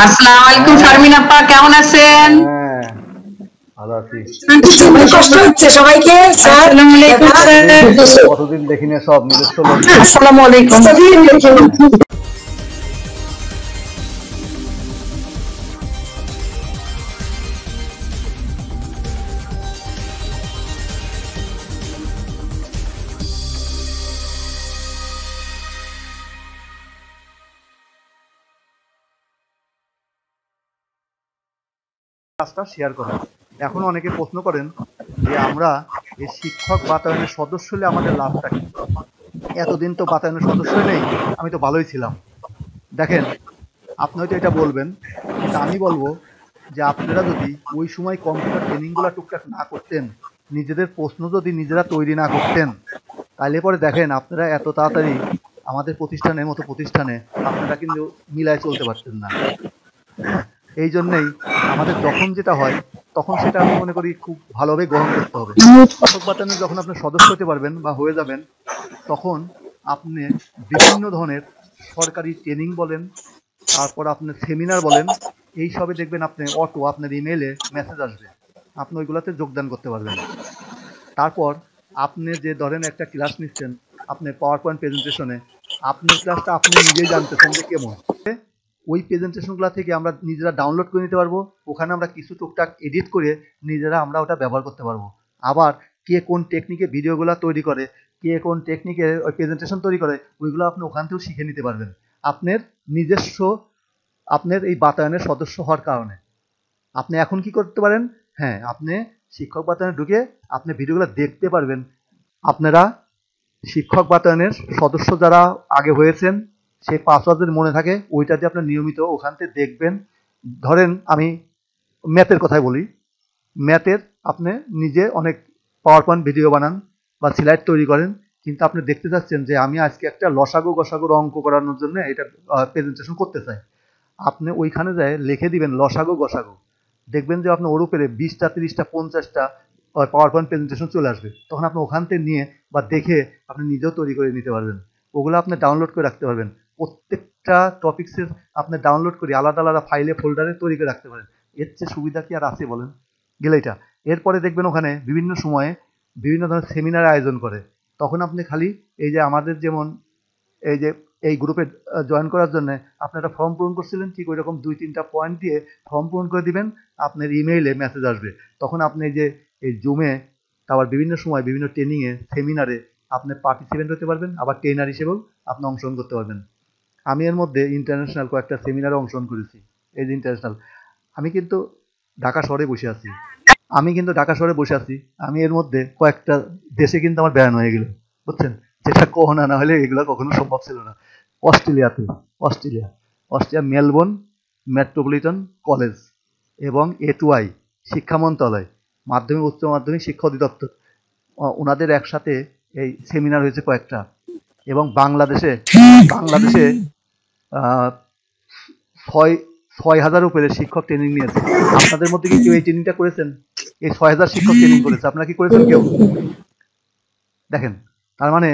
আসসালামু আলাইকুম শারমিন আপা, কেমন আছেন? হ্যাঁ, ভালো আছি। কষ্ট হচ্ছে সবাইকে স্যার। আসসালামু আলাইকুম স্যার। কতদিন দেখিনি সব নিজস্ব লোক। আসসালামু আলাইকুম। কাজটা শেয়ার করেন। এখন অনেকে প্রশ্ন করেন যে আমরা এই শিক্ষক বাতায়নের সদস্য হলে আমাদের লাভটা কি? এতদিন তো বাতায়নের সদস্য নেই, আমি তো ভালোই ছিলাম। দেখেন, আপনি হয়তো এটা বলবেন, কিন্তু আমি বলবো যে আপনারা যদি ওই সময় কম্পিউটার ট্রেনিংগুলো টুকটাক না করতেন, নিজেদের প্রশ্ন যদি নিজেরা তৈরি না করতেন, তাহলে পরে দেখেন আপনারা এত তাড়াতাড়ি আমাদের প্রতিষ্ঠানের মতো প্রতিষ্ঠানে আপনারা কিন্তু মিলায় চলতে পারতেন না। এই জন্যেই আমাদের যখন যেটা হয় তখন সেটা আমি মনে করি খুব ভালোভাবে গ্রহণ করতে হবে। শিক্ষক বাতায়নে যখন আপনি সদস্য হতে পারবেন বা হয়ে যাবেন, তখন আপনি বিভিন্ন ধরনের সরকারি ট্রেনিং বলেন, তারপর আপনি সেমিনার বলেন, এই সবে দেখবেন আপনি আপনার ইমেইলে মেসেজ আসবে, আপনি ওইগুলোতে যোগদান করতে পারবেন। তারপর আপনি যে ধরেন একটা ক্লাস নিচ্ছেন, আপনি পাওয়ার পয়েন্ট প্রেজেন্টেশনে আপনার ক্লাসটা আপনি নিজেই জানতেছেন যে কেমন। ওই প্রেজেন্টেশনগুলো থেকে আমরা নিজেরা ডাউনলোড করে নিতে পারবো, ওখানে আমরা কিছু টুকটাক এডিট করে নিজেরা আমরা ওটা ব্যবহার করতে পারবো। আবার কে কোন টেকনিকে ভিডিওগুলো তৈরি করে, কে কোন টেকনিকে ওই প্রেজেন্টেশন তৈরি করে, ওইগুলো আপনি ওখান থেকেও শিখে নিতে পারবেন আপনার নিজস্ব, আপনার এই বাতায়নের সদস্য হওয়ার কারণে। আপনি এখন কি করতে পারেন? হ্যাঁ, আপনি শিক্ষক বাতায়নে ঢুকে আপনি ভিডিওগুলো দেখতে পারবেন। আপনারা শিক্ষক বাতায়নের সদস্য যারা আগে হয়েছেন, সেই পাসওয়ার্ড যদি মনে থাকে ওইটা দিয়ে আপনার নিয়মিত ওখান থেকে দেখবেন। ধরেন আমি ম্যাথের কথাই বলি, ম্যাথের আপনি নিজে অনেক পাওয়ার পয়েন্ট ভিডিও বানান বা স্লাইড তৈরি করেন, কিন্তু আপনি দেখতে চাচ্ছেন যে আমি আজকে একটা লসাগু গসাগুর অঙ্ক করানোর জন্য এটা প্রেজেন্টেশন করতে চাই। আপনি ওইখানে যায় লিখে দিবেন লসাগু গসাগু, দেখবেন যে আপনি ওর উপরে 20টা 30টা 50টা পাওয়ার পয়েন্ট প্রেজেন্টেশন চলে আসবে। তখন আপনি ওখান থেকে নিয়ে বা দেখে আপনি নিজেও তৈরি করে নিতে পারবেন। ওগুলো আপনি ডাউনলোড করে রাখতে পারবেন। প্রত্যেকটা টপিক্সের আপনি ডাউনলোড করে আলাদা আলাদা ফাইলে ফোল্ডারে তৈরি করে রাখতে পারেন। এর চেয়ে সুবিধা কি আর আছে বলেন? গেলে এটা এরপরে দেখবেন ওখানে বিভিন্ন সময়ে বিভিন্ন ধরনের সেমিনার আয়োজন করে। তখন আপনি খালি এই যে আমাদের যেমন এই যে এই গ্রুপে জয়েন করার জন্য আপনি একটা ফর্ম পূরণ করছিলেন, ঠিক ওই রকম 2-3টা পয়েন্ট দিয়ে ফর্ম পূরণ করে দিবেন, আপনার ইমেইলে মেসেজ আসবে। তখন আপনি এই যে এই জুমে আবার বিভিন্ন সময় বিভিন্ন ট্রেনিংয়ে সেমিনারে আপনি পার্টিসিপেন্ট হতে পারবেন, আবার ট্রেনার হিসেবেও আপনি অংশগ্রহণ করতে পারবেন। আমি এর মধ্যে ইন্টারন্যাশনাল কয়েকটা সেমিনারে অংশগ্রহণ করেছি। এই যে ইন্টারন্যাশনাল, আমি কিন্তু ঢাকা শহরে বসে আছি, আমি এর মধ্যে কয়েকটা দেশে কিন্তু আমার বেড়ানো হয়ে গেল, বুঝছেন? যেটা করোনা না হলে এগুলো কখনো সম্ভব ছিল না। অস্ট্রেলিয়াতে, অস্ট্রেলিয়া মেলবোর্ন মেট্রোপলিটন কলেজ এবং A2I শিক্ষা মন্ত্রণালয়, মাধ্যমিক উচ্চ মাধ্যমিক শিক্ষা অধিদপ্তর, ওনাদের একসাথে এই সেমিনার হয়েছে কয়েকটা। এবং বাংলাদেশে আহ, ছয় 6,000 উপরে শিক্ষক ট্রেনিং নিয়েছে। আপনাদের মধ্যে কি কেউ এই ট্রেনিংটা করেছেন? এই 6,000 শিক্ষক ট্রেনিং করেছে, আপনারা কি করেছেন কেউ? দেখেন, তার মানে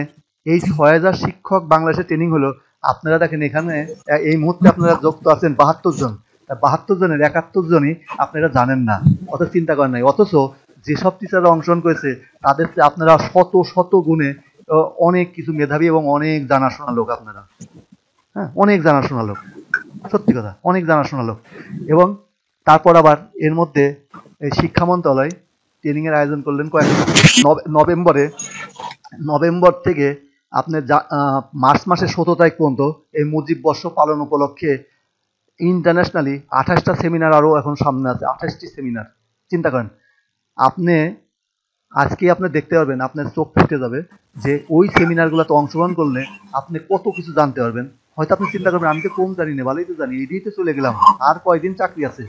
এই 6,000 শিক্ষক বাংলাদেশে ট্রেনিং হলো। আপনারা দেখেন এখানে এই মুহূর্তে আপনারা যুক্ত আছেন 72 জন, 72 জনের 71 জনই আপনারা জানেন না, অত চিন্তা করেন নাই। অথচ যেসব টিচাররা অংশগ্রহণ করেছে তাদের চেয়ে আপনারা শত শত গুণে অনেক কিছু মেধাবী এবং অনেক জানাশোনা লোক আপনারা। হ্যাঁ, অনেক জানাশোনা লোক, সত্যি কথা, অনেক জানাশোনা লোক। এবং তারপর আবার এর মধ্যে এই শিক্ষা মন্ত্রণালয় ট্রেনিংয়ের আয়োজন করলেন নভেম্বর থেকে আপনার মার্চ মাসের 17 তারিখ পর্যন্ত এই মুজিব বর্ষ পালন উপলক্ষে ইন্টারন্যাশনালি 28টা সেমিনার আরও এখন সামনে আছে, 28টি সেমিনার। চিন্তা করেন, আপনি আজকে আপনি দেখতে পারবেন, আপনার চোখ ফুটে যাবে যে ওই সেমিনারগুলোতে অংশগ্রহণ করলে আপনি কত কিছু জানতে পারবেন। হয়তো আপনি চিন্তা করবেন আমি তো কম জানি না, ভালোই তো জানি, এদিকে চলে গেলাম, আর কয়দিন চাকরি আছে,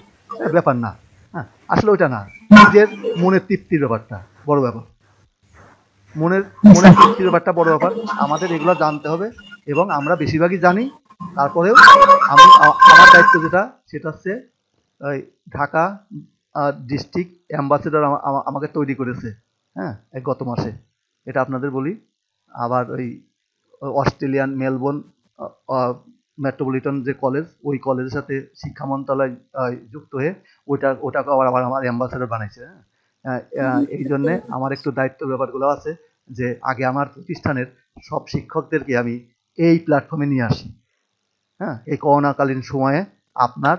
ব্যাপার না। হ্যাঁ, আসলে ওইটা না, নিজের মনের তৃপ্তির ব্যাপারটা বড় ব্যাপার, মনের তৃপ্তির ব্যাপারটা বড় ব্যাপার। আমাদের এগুলো জানতে হবে এবং আমরা বেশিরভাগই জানি। তারপরেও আমার দায়িত্ব যেটা, সেটা হচ্ছে ওই ঢাকা ডিস্ট্রিক্ট অ্যাম্বাসেডর আমাকে তৈরি করেছে, হ্যাঁ, গত মাসে, এটা আপনাদের বলি। আবার ওই অস্ট্রেলিয়ান মেলবোর্ন মেট্রোপলিটন যে কলেজ, ওই কলেজের সাথে শিক্ষা মন্ত্রণালয় যুক্ত হয়ে ওটাকে আবার আমার অ্যাম্বাসেডর বানাইছে। এই জন্যে আমার একটু দায়িত্ব ব্যাপারগুলো আছে যে আগে আমার প্রতিষ্ঠানের সব শিক্ষকদেরকে আমি এই প্ল্যাটফর্মে নিয়ে আসি। হ্যাঁ, এই করোনাকালীন সময়ে আপনার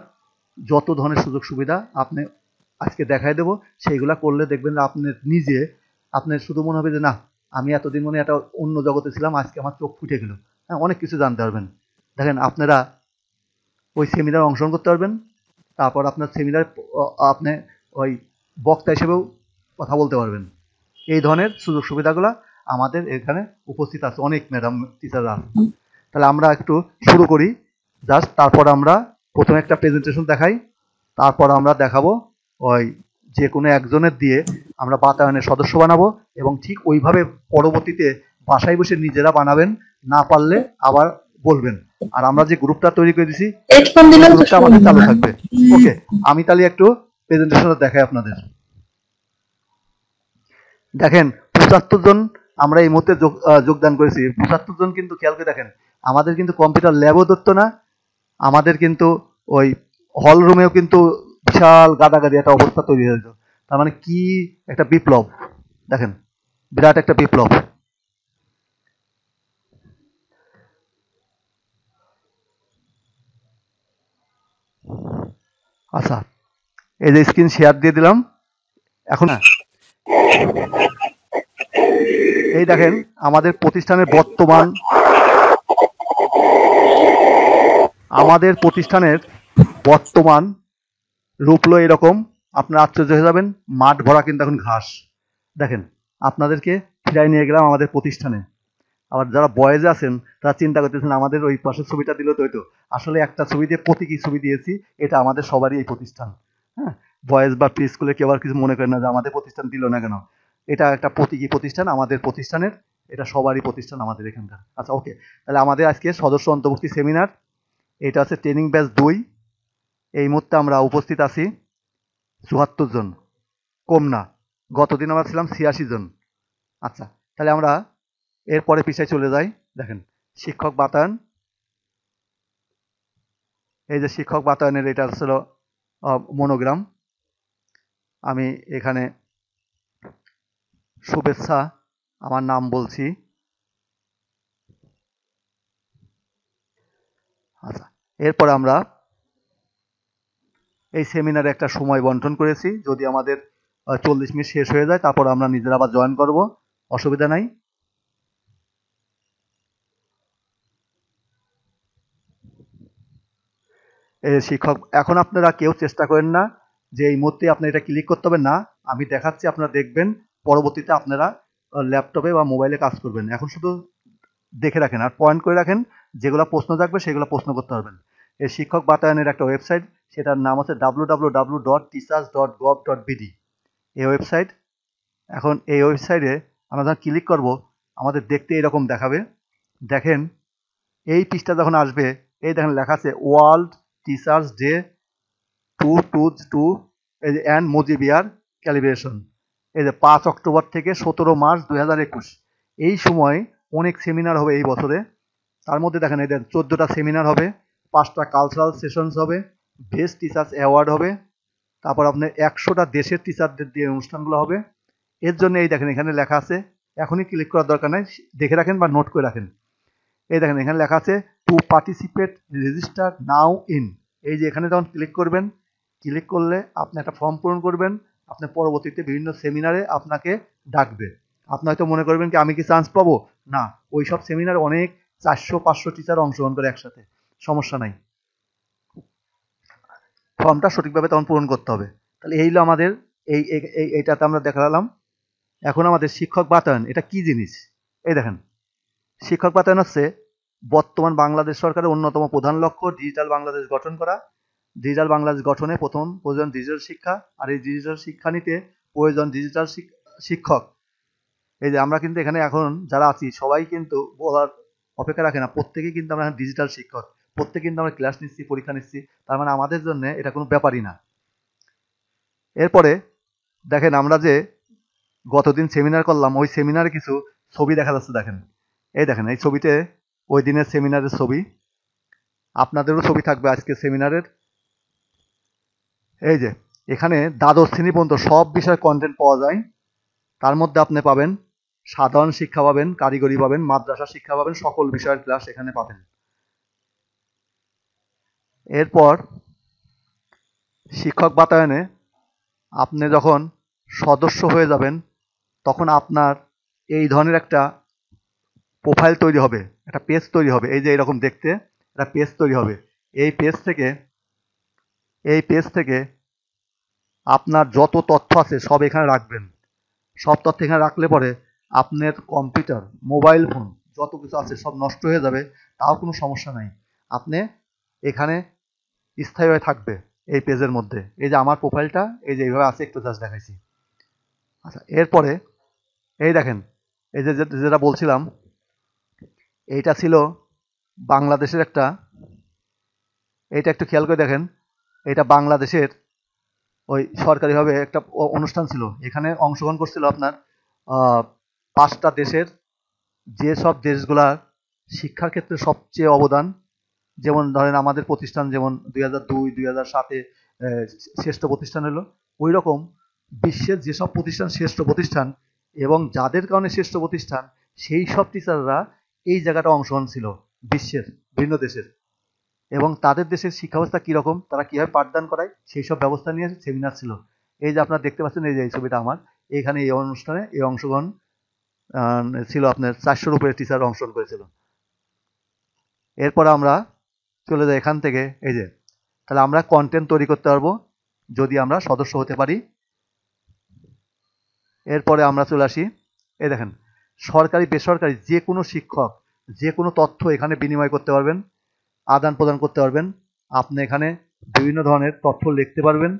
যত ধরনের সুযোগ সুবিধা আপনি আজকে দেখাই দেবো, সেইগুলা করলে দেখবেন যে আপনার শুধু মনে হবে যে না, আমি এতদিন মনে একটা অন্য জগতে ছিলাম, আজকে আমার চোখ ফুটে গেল। হ্যাঁ, অনেক কিছু জানতে পারবেন। দেখেন, আপনারা ওই সেমিনার অংশগ্রহণ করতে পারবেন, তারপর আপনার সেমিনার আপনি ওই বক্তা হিসেবেও কথা বলতে পারবেন। এই ধরনের সুযোগ সুবিধাগুলো আমাদের এখানে উপস্থিত আছে, অনেক ম্যাডাম টিচাররা আছে। তাহলে আমরা একটু শুরু করি জাস্ট, তারপর আমরা প্রথমে একটা প্রেজেন্টেশন দেখাই, তারপর আমরা দেখাবো ওই যে কোনো একজনের দিয়ে আমরা বাতায়নের সদস্য বানাবো, এবং ঠিক ওইভাবে পরবর্তীতে বাসায় বসে নিজেরা বানাবেন, না পারলে আবার বলবেন। আর আমরা যে গ্রুপটা তৈরি করে দিছি, গ্রুপটা আমাদের চালু থাকবে। ওকে, আমি তাহলে একটু প্রেজেন্টেশনটা দেখাই আপনাদের। দেখেন, 75 জন আমরা এই মুহূর্তে যোগদান করেছি। 75 জন কিন্তু খেয়াল করে দেখেন, আমাদের কিন্তু কম্পিউটার ল্যাবও ধরতো না, আমাদের কিন্তু ওই হল রুমেও কিন্তু বিশাল গাদাগাদি একটা অবস্থা তৈরি হয়েছে। তার মানে কি একটা বিপ্লব, দেখেন, বিরাট একটা বিপ্লব। আচ্ছা, এই যে স্ক্রিন শেয়ার দিয়ে দিলাম এখন। এই দেখেন আমাদের প্রতিষ্ঠানের বর্তমান রূপলো এরকম, আপনারা আশ্চর্য হয়ে যাবেন। মাঠ ভরা কিন্তু এখন ঘাস। দেখেন, আপনাদেরকে ফিরাই নিয়ে গেলাম আমাদের প্রতিষ্ঠানে। আবার যারা বয়েজে আছেন তারা চিন্তা করতেছেন আমাদের ওই পাশের ছবিটা দিল তো, হয়তো আসলে একটা ছবি দিয়ে প্রতীকী ছবি দিয়েছি, এটা আমাদের সবারই এই প্রতিষ্ঠান। হ্যাঁ, বয়েজ বা প্রি স্কুলে কেউ আর কিছু মনে করেন না যে আমাদের প্রতিষ্ঠান দিল না কেন, এটা একটা প্রতীকী প্রতিষ্ঠান আমাদের প্রতিষ্ঠানের, এটা সবারই প্রতিষ্ঠান আমাদের এখানকার। আচ্ছা, ওকে, তাহলে আমাদের আজকে সদস্য অন্তর্ভুক্তি সেমিনার, এটা হচ্ছে ট্রেনিং ব্যাচ 2। এই মুহূর্তে আমরা উপস্থিত আছি 74 জন, কম না, গতদিন আমরা ছিলাম 86 জন। আচ্ছা, তাহলে আমরা এরপরে পিছায় চলে যাই। দেখেন, শিক্ষক বাতায়ন, এই যে শিক্ষক বাতায়নের এটা ছিল মনোগ্রাম। আমি এখানে শুভেচ্ছা আমার নাম বলছি। আচ্ছা, এরপর আমরা এই সেমিনারে একটা সময় বন্টন করেছি, যদি আমাদের 40 মিনিট শেষ হয়ে যায় তারপর আমরা নিজেরা আবার জয়েন করব, অসুবিধা নাই। শিক্ষক, এখন আপনারা কেউ চেষ্টা করেন না যে এই মুহূর্তে আপনি এটা ক্লিক করতে হবে না, আমি দেখাচ্ছি, আপনারা দেখবেন, পরবর্তীতে আপনারা ল্যাপটপে বা মোবাইলে কাজ করবেন। এখন শুধু দেখে রাখেন আর পয়েন্ট করে রাখেন, যেগুলো প্রশ্ন থাকবে সেগুলো প্রশ্ন করতে পারবেন। এই শিক্ষক বাতায়নের একটা ওয়েবসাইট, সেটার নাম হচ্ছে www.teachers.gov.bd। এই ওয়েবসাইট, এখন এই ওয়েবসাইটে আমরা যখন ক্লিক করব আমাদের দেখতে এরকম দেখাবে। দেখেন, এই পৃষ্ঠা যখন আসবে, এই দেখেন লেখা আছে ওয়ার্ল্ড টিচার্স ডে 222 অ্যান্ড মুজিবিয়ার ক্যালিব্রেশন। এই যে 5 অক্টোবর থেকে 17 মার্চ 2021, এই সময় অনেক সেমিনার হবে এই বছরে। তার মধ্যে দেখেন এদের 14টা সেমিনার হবে, 5টা কালচারাল সেশনস হবে, বেস্ট টিচার্স অ্যাওয়ার্ড হবে, তারপর আপনার 100টা দেশের টিচারদের দিয়ে অনুষ্ঠানগুলো হবে। এর জন্য এই দেখেন এখানে লেখা আছে, এখনই ক্লিক করার দরকার নাই, দেখে রাখেন বা নোট করে রাখেন। এই দেখেন এখানে লেখা আছে to participate register now in. এই যে এখানে যখন ক্লিক করবেন, ক্লিক করলে আপনি একটা ফর্ম পূরণ করবেন, আপনি পরবর্তীতে বিভিন্ন সেমিনারে আপনাকে ডাকবে। আপনি হয়তো মনে করবেন কি আমি কি চান্স পাবো, না, ওই সব সেমিনারে অনেক 400-500 টিচার অংশগ্রহণ করে একসাথে, সমস্যা নাই, ফর্মটা সঠিকভাবে তখন পূরণ করতে হবে। তাহলে এই হলো আমাদের এইটাতে আমরা দেখালাম। এখন আমাদের শিক্ষক বাতায়ন, এটা কি জিনিস? এই দেখেন, শিক্ষক বাতায়ন হচ্ছে বর্তমান বাংলাদেশ সরকারের অন্যতম প্রধান লক্ষ্য ডিজিটাল বাংলাদেশ গঠন করা। ডিজিটাল বাংলাদেশ গঠনে প্রথম প্রয়োজন ডিজিটাল শিক্ষা, আর এই ডিজিটাল শিক্ষা নিতে প্রয়োজন ডিজিটাল শিক্ষক। এই যে আমরা কিন্তু এখানে এখন যারা আছি সবাই কিন্তু বলার অপেক্ষা রাখে না, প্রত্যেকেই কিন্তু আমরা ডিজিটাল শিক্ষক, প্রত্যেকে কিন্তু আমরা ক্লাস নিচ্ছি, পরীক্ষা নিচ্ছি, তার মানে আমাদের জন্য এটা কোনো ব্যাপারই না। এরপরে দেখেন, আমরা যে গতদিন সেমিনার করলাম, ওই সেমিনারে কিছু ছবি দেখা যাচ্ছে। দেখেন, এই দেখেন, এই ছবিতে ওই দিনের সেমিনারের ছবি। আপনাদেরও ছবি থাকবে আজকে সেমিনারের। এই যে এখানে দ্বাদশ শ্রেণী পর্যন্ত সব বিষয়ে কন্টেন্ট পাওয়া যায়। তার মধ্যে আপনি পাবেন সাধারণ শিক্ষা পাবেন, কারিগরি পাবেন, মাদ্রাসা শিক্ষা পাবেন, সকল বিষয়ের ক্লাস এখানে পাবেন। এরপর শিক্ষক বাতায়নে আপনি যখন সদস্য হয়ে যাবেন তখন আপনার এই ধরনের একটা প্রোফাইল তৈরি হবে, একটা পেজ তৈরি হবে। এই যে এরকম দেখতে একটা পেজ তৈরি হবে। এই পেজ থেকে আপনার যত তথ্য আছে সব এখানে রাখবেন। সব তথ্য এখানে রাখলে পরে আপনার কম্পিউটার, মোবাইল ফোন যত কিছু আছে সব নষ্ট হয়ে যাবে, তাও কোনো সমস্যা নাই। আপনি এখানে স্থায়ী হয়ে থাকবে এই পেজের মধ্যে। এই যে আমার প্রোফাইলটা এই যে এইভাবে আছে, একটু জাস্ট দেখাইছি। আচ্ছা, এরপরে এই দেখেন, এই যে যেটা বলছিলাম, এইটা ছিল বাংলাদেশের একটা, এইটা একটু খেয়াল করে দেখেন, এটা বাংলাদেশের ওই সরকারিভাবে একটা অনুষ্ঠান ছিল। এখানে অংশগ্রহণ করছিল আপনার 5টা দেশের, যে সব দেশগুলার শিক্ষার ক্ষেত্রে সবচেয়ে অবদান, যেমন ধরেন আমাদের প্রতিষ্ঠান যেমন 2002-2007 শ্রেষ্ঠ প্রতিষ্ঠান হলো, ওই রকম বিশ্বের যেসব প্রতিষ্ঠান শ্রেষ্ঠ প্রতিষ্ঠান এবং যাদের কারণে শ্রেষ্ঠ প্রতিষ্ঠান, সেই সব টিচাররা এই জায়গাটা অংশগ্রহণ ছিল বিশ্বের বিভিন্ন দেশের, এবং তাদের দেশের শিক্ষা ব্যবস্থা কীরকম, তারা কীভাবে পাঠদান করায় সেই সব ব্যবস্থা নিয়ে সেমিনার ছিল। এই যে আপনারা দেখতে পাচ্ছেন, এই যে এই ছবিটা আমার, এইখানে এই অনুষ্ঠানে এই অংশগ্রহণ ছিল আপনার 400-র উপরে টিচার অংশগ্রহণ করেছিল। এরপর আমরা চলে যাই এখান থেকে। এই যে তাহলে আমরা কন্টেন্ট তৈরি করতে পারবো যদি আমরা সদস্য হতে পারি। এরপরে আমরা চলে আসি, এই দেখেন সরকারি বেসরকারি যে কোনো শিক্ষক যে কোনো তথ্য এখানে বিনিময় করতে পারবেন, আদান প্রদান করতে পারবেন। আপনি এখানে বিভিন্ন ধরনের তথ্য লিখতে পারবেন,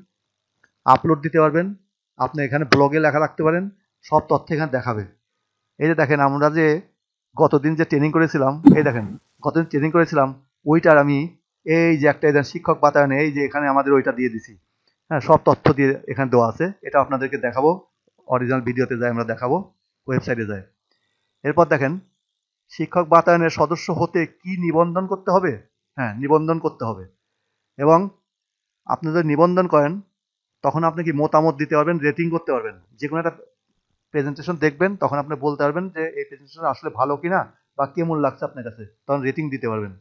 আপলোড দিতে পারবেন, আপনি এখানে ব্লগে লেখা রাখতে পারেন, সব তথ্য এখানে দেখাবে। এই যে দেখেন আমরা যে গতদিন যে ট্রেনিং করেছিলাম, এই দেখেন গতদিন ট্রেনিং করেছিলাম ওইটার আমি এই যে একটা শিক্ষক বাতায়নে এই যে এখানে আমাদের ওইটা দিয়ে দিছি। হ্যাঁ, সব তথ্য দিয়ে এখানে দেওয়া আছে। এটা আপনাদেরকে দেখাবো, অরিজিনাল ভিডিওতে যাই আমরা দেখাবো, ওয়েবসাইটে যায়। এরপর দেখেন শিক্ষক বাতায়নের সদস্য হতে কি নিবন্ধন করতে হবে। হ্যাঁ, নিবন্ধন করতে হবে। এবং আপনি যদি নিবন্ধন করেন তখন আপনি কি মতামত দিতে পারবেন, রেটিং করতে পারবেন। যে কোনো একটা প্রেজেন্টেশন দেখবেন তখন আপনি বলতে পারবেন যে এই প্রেজেন্টেশন আসলে ভালো কিনা বা কেমন লাগছে আপনার কাছে, তখন রেটিং দিতে পারবেন।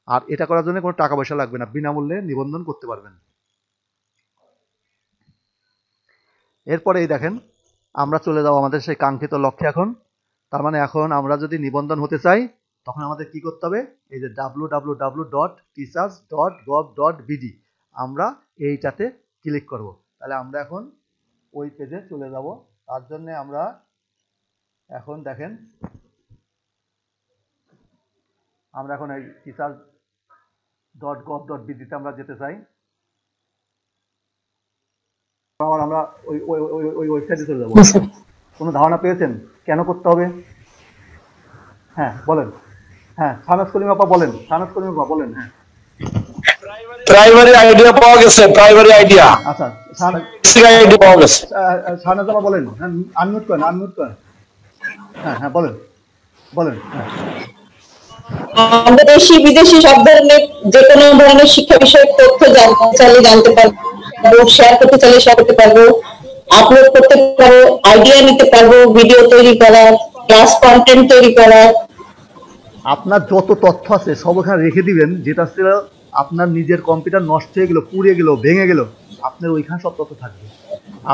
আর এটা করার জন্য কোনো টাকা পয়সা লাগবে না, বিনামূল্যে নিবন্ধন করতে পারবেন। এরপরে এই দেখেন আমরা চলে যাব আমাদের সেই কাঙ্ক্ষিত লক্ষ্যে। এখন তার মানে এখন আমরা যদি নিবন্ধন হতে চাই তখন আমাদের কি করতে হবে, এই যে www.teachers.gov.bd আমরা এইটাতে ক্লিক করব। তাহলে আমরা এখন ওই পেজে চলে যাব। তার জন্য আমরা এখন দেখেন আমরা এখন এই teachers.gov.bd তে আমরা যেতে চাই। আবার আমরা ওই ওয়েবসাইটে চলে যাব। কোনো ধারণা পেয়েছেন কেন করতে হবে? হ্যাঁ বলেন। হ্যাঁ, সানাজ কলিম আপা বলেন, সানাজ কলিম আপা বলেন। হ্যাঁ, প্রাইমারি আইডিয়া পাওয়া গেছে, প্রাইমারি আইডিয়া। আচ্ছা, আইডিয়া পাওয়া গেছে। সানাজ আপা বলেন। হ্যাঁ, আনমিউট করেন, আনমিউট করেন। হ্যাঁ হ্যাঁ বলেন, বলেন। হ্যাঁ, আমরা দেশি বিদেশি সব ধরনের যে কোনো ধরনের শিক্ষা বিষয়ক তথ্য জানতে চাইলে জানতে পারবো, শেয়ার করতে চাইলে শেয়ার করতে পারবো, আপলোড করতে পারবো, আইডিয়া নিতে পারবো, ভিডিও তৈরি করা, ক্লাস কন্টেন্ট তৈরি করা। আপনার যত তথ্য আছে সব ওখানে রেখে দিবেন। যেটা ছিল আপনার নিজের কম্পিউটার নষ্ট হয়ে গেল, পুড়ে গেল, ভেঙে গেল, আপনার ওইখানে সব তথ্য থাকবে।